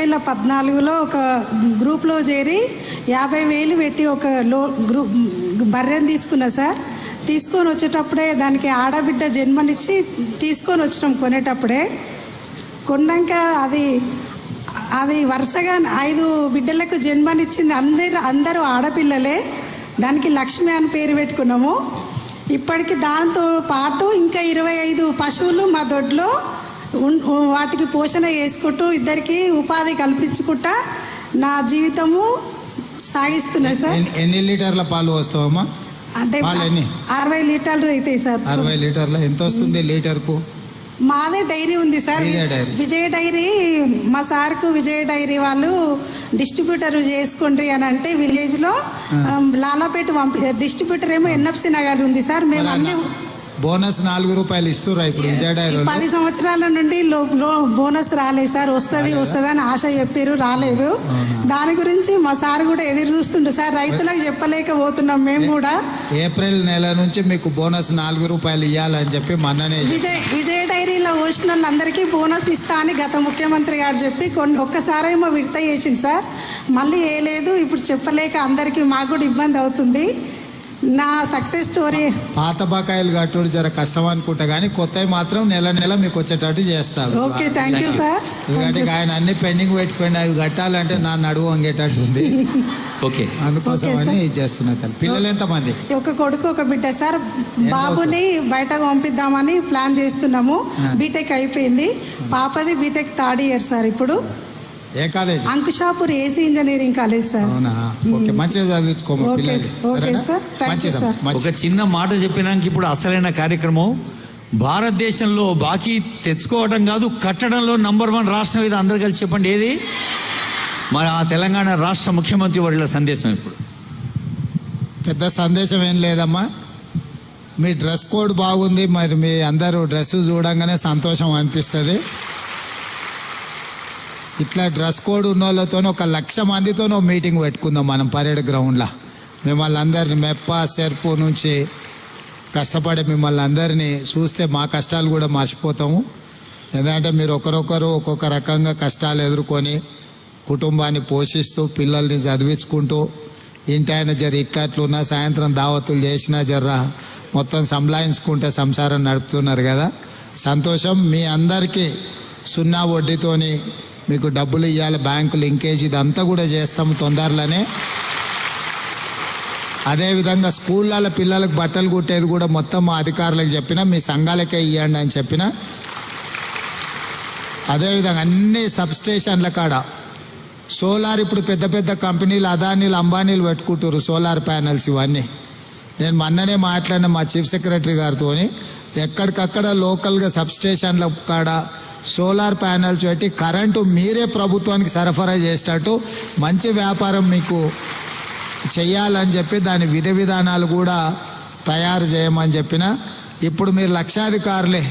2014లో ఒక గ్రూప్లో చేరి 50,000 పెట్టి ఒక గ్రూప్ బర్రెని తీసుకున్నా సార్. తీసుకొని వచ్చేటప్పుడే దానికి ఆడబిడ్డ జన్మనిచ్చి తీసుకొని వచ్చినాం. కొన్నాక అది వరుసగా 5 బిడ్డలకు జన్మనిచ్చింది. అందరూ ఆడపిల్లలే. దానికి లక్ష్మి అని పేరు పెట్టుకున్నాము. ఇప్పటికి దాంతో పాటు ఇంకా 25 పశువులు మా దొడ్లో వాటికి పోషణ చేసుకుంటూ ఇద్దరికి ఉపాధి కల్పించుకుంటా నా జీవితము సాగిస్తున్నా సార్. ఎన్ని లీటర్ల పాలు వస్తావమ్మా? అంటే 60 లీటర్లు అవుతాయి సార్. 60 లీటర్ల ఎంత వస్తుంది లీటర్కు? మాదే డైరీ ఉంది సార్, విజయ డైరీ. మా సార్కు విజయ డైరీ వాళ్ళు డిస్ట్రిబ్యూటర్ చేసుకోండి అని అంటే విలేజ్లో లాలాపేట డిస్ట్రిబ్యూటర్ ఏమో ఎన్ఎఫ్సి నగర్ ఉంది సార్. మేము అన్ని బోనస్ 4 రూపాయలు ఇస్తున్నారు ఇప్పుడు విజయ డైరీ. 10 సంవత్సరాల నుండి బోనస్ రాలేదు సార్. వస్తుంది అని ఆశ చెప్పారు, రాలేదు. దాని గురించి మా సార్ కూడా ఎదురు చూస్తుండే సార్. రైతులకు చెప్పలేకపోతున్నాం మేము కూడా. ఏప్రిల్ నెల నుంచి మీకు బోనస్ 4 రూపాయలు ఇవ్వాలని చెప్పి మొన్ననే విజయ డైరీలో వచ్చిన వాళ్ళందరికీ బోనస్ ఇస్తా అని గత ముఖ్యమంత్రి గారు చెప్పి ఒక్కసారేమో విడత చేసింది సార్. మళ్ళీ వేయలేదు. ఇప్పుడు చెప్పలేక అందరికీ మాకు కూడా ఇబ్బంది అవుతుంది. నా సక్సెస్ స్టోరీ పాత బకాయిలు కట్టుడు జర కష్టం అనుకుంటా కానీ కొత్తవి మాత్రం నెల మీకు వచ్చేటట్టు చేస్తారు. Okay, thank you sir. ఎందుకంటే ఆయన అన్ని పెండింగ్ పెట్టుకోండి, అవి కట్టాలంటే నా నడువు వంగేటట్టు ఉంది. ఓకే, అందుకోసం అని ఇది చేస్తున్నా. పిల్లలు ఎంతమంది? ఒక కొడుకు ఒక బిడ్డ సార్. బాబుని బయటకు పంపిద్దామని ప్లాన్ చేస్తున్నాము. బీటెక్ అయిపోయింది. పాపది బీటెక్ 3rd ఇయర్ సార్. ఇప్పుడు ఏ college? Ankushapur AC engineering college sir. అవునా? ఓకే, మంచిగా చదివించుకోమా పిల్లలు. ఒక చిన్న మాట చెప్పినాక ఇప్పుడు అసలైన కార్యక్రమం. భారతదేశంలో బాకీ తెచ్చుకోవడం కాదు, కట్టడంలో నంబర్ 1 రాష్ట్రం ఇది. అందరు కలిసి చెప్పండి ఏది? మన తెలంగాణ రాష్ట్ర ముఖ్యమంత్రి వర్యుల సందేశం. ఇప్పుడు పెద్ద సందేశం ఏం లేదమ్మా. మీ డ్రెస్ కోడ్ బాగుంది. మరి మీ అందరూ డ్రెస్ చూడంగానే సంతోషం అనిపిస్తుంది. ఇట్లా డ్రెస్ కోడ్ ఉన్న వాళ్ళతో 1,00,000 మందితో మీటింగ్ పెట్టుకుందాం మనం పరేడ్ గ్రౌండ్లో. మిమ్మల్ని అందరినీ మెప్ప సెర్పు నుంచి కష్టపడే మిమ్మల్ని అందరినీ చూస్తే మా కష్టాలు కూడా మర్చిపోతాము. ఎందుకంటే మీరు ఒకరొకరు ఒక్కొక్క రకంగా కష్టాలు ఎదుర్కొని కుటుంబాన్ని పోషిస్తూ పిల్లల్ని చదివించుకుంటూ ఇంటి ఆయన జర ఇట్లట్లున్నా సాయంత్రం దావతులు చేసినా జర్రా మొత్తం సంలాయించుకుంటే సంసారం నడుపుతున్నారు కదా. సంతోషం. మీ అందరికీ 0 వడ్డీతోని మీకు డబ్బులు ఇవ్వాలి, బ్యాంకు లింకేజ్ ఇదంతా కూడా చేస్తాము తొందరలోనే. అదేవిధంగా స్కూళ్ళ పిల్లలకు బట్టలు కుట్టేది కూడా మొత్తం మా అధికారులకు చెప్పిన, మీ సంఘాలకే ఇవ్వండి అని చెప్పిన. అదేవిధంగా అన్ని సబ్స్టేషన్ల కాడ సోలార్ ఇప్పుడు పెద్ద పెద్ద కంపెనీలు అదానీలు అంబానీలు పెట్టుకుంటారు సోలార్ ప్యానెల్స్. ఇవన్నీ నేను మొన్ననే మాట్లాడిన మా చీఫ్ సెక్రటరీ గారితో. ఎక్కడికక్కడ లోకల్గా సబ్స్టేషన్ల కాడ సోలార్ ప్యానెల్స్ పెట్టి కరెంటు మీరే ప్రభుత్వానికి సరఫరా చేసేటట్టు మంచి వ్యాపారం మీకు చెయ్యాలని చెప్పి దాని విధానాలు కూడా తయారు చేయమని చెప్పిన. ఇప్పుడు మీరు లక్షాధికారులే.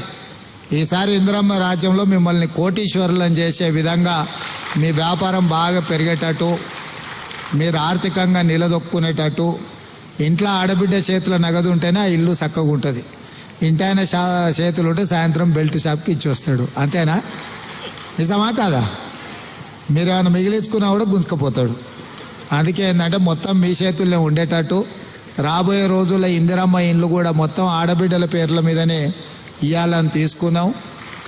ఈసారి ఇందిరమ్మ రాజ్యంలో మిమ్మల్ని కోటీశ్వరులను చేసే విధంగా మీ వ్యాపారం బాగా పెరిగేటట్టు, మీరు ఆర్థికంగా నిలదొక్కునేటట్టు. ఇంట్లో ఆడబిడ్డ చేతుల నగదు ఉంటేనే ఆ ఇల్లు చక్కగా ఉంటుంది. ఇంటి ఆయన చేతులు ఉంటే సాయంత్రం బెల్ట్ షాప్కి ఇచ్చి వస్తాడు. అంతేనా? నిజమా కాదా? మీరు ఏమైనా మిగిలించుకున్నా కూడా గుంజుకపోతాడు. అందుకే ఏంటంటే మొత్తం మీ చేతుల్లో ఉండేటట్టు రాబోయే రోజుల్లో ఇందిరమ్మ ఇండ్లు కూడా మొత్తం ఆడబిడ్డల పేర్ల మీదనే ఇవ్వాలని తీసుకున్నాం.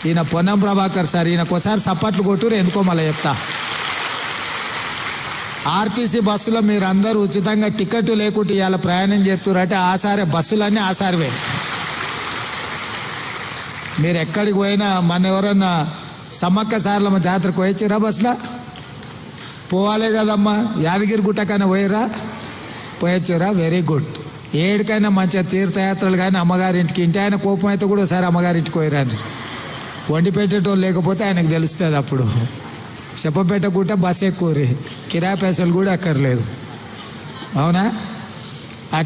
ఈయన పొన్నం ప్రభాకర్ సార్, ఈయనకోసారి సప్పట్లు కొట్టురు. ఎందుకో మళ్ళీ చెప్తా. ఆర్టీసీ బస్సులో మీరు అందరూ ఉచితంగా టికెట్ లేకుంటే ఇవాళ ప్రయాణం చేస్తురంటే ఆసారే బస్సులన్నీ ఆసారివే. మీరు ఎక్కడికి పోయినా మన ఎవరన్నా సమ్మక్క సార్లమ్మ జాతరకు పోయిచ్చిరా బస్సులో? పోవాలే కదమ్మా. యాదగిరి గుట్టకైనా పోయిరా? పోయొచ్చారా? Very good. ఏడికైనా మంచిగా తీర్థయాత్రలు కానీ అమ్మగారింటికి, ఇంటి ఆయన కోపం అయితే కూడా ఒకసారి అమ్మగారింటికి పోయిరాని. వండి పెట్టేటోళ్ళు లేకపోతే ఆయనకు తెలుస్తుంది. అప్పుడు చెప్పపెట్టకుంటే బస్ ఎక్కువ, కిరాయి పైసలు కూడా అక్కర్లేదు. అవునా?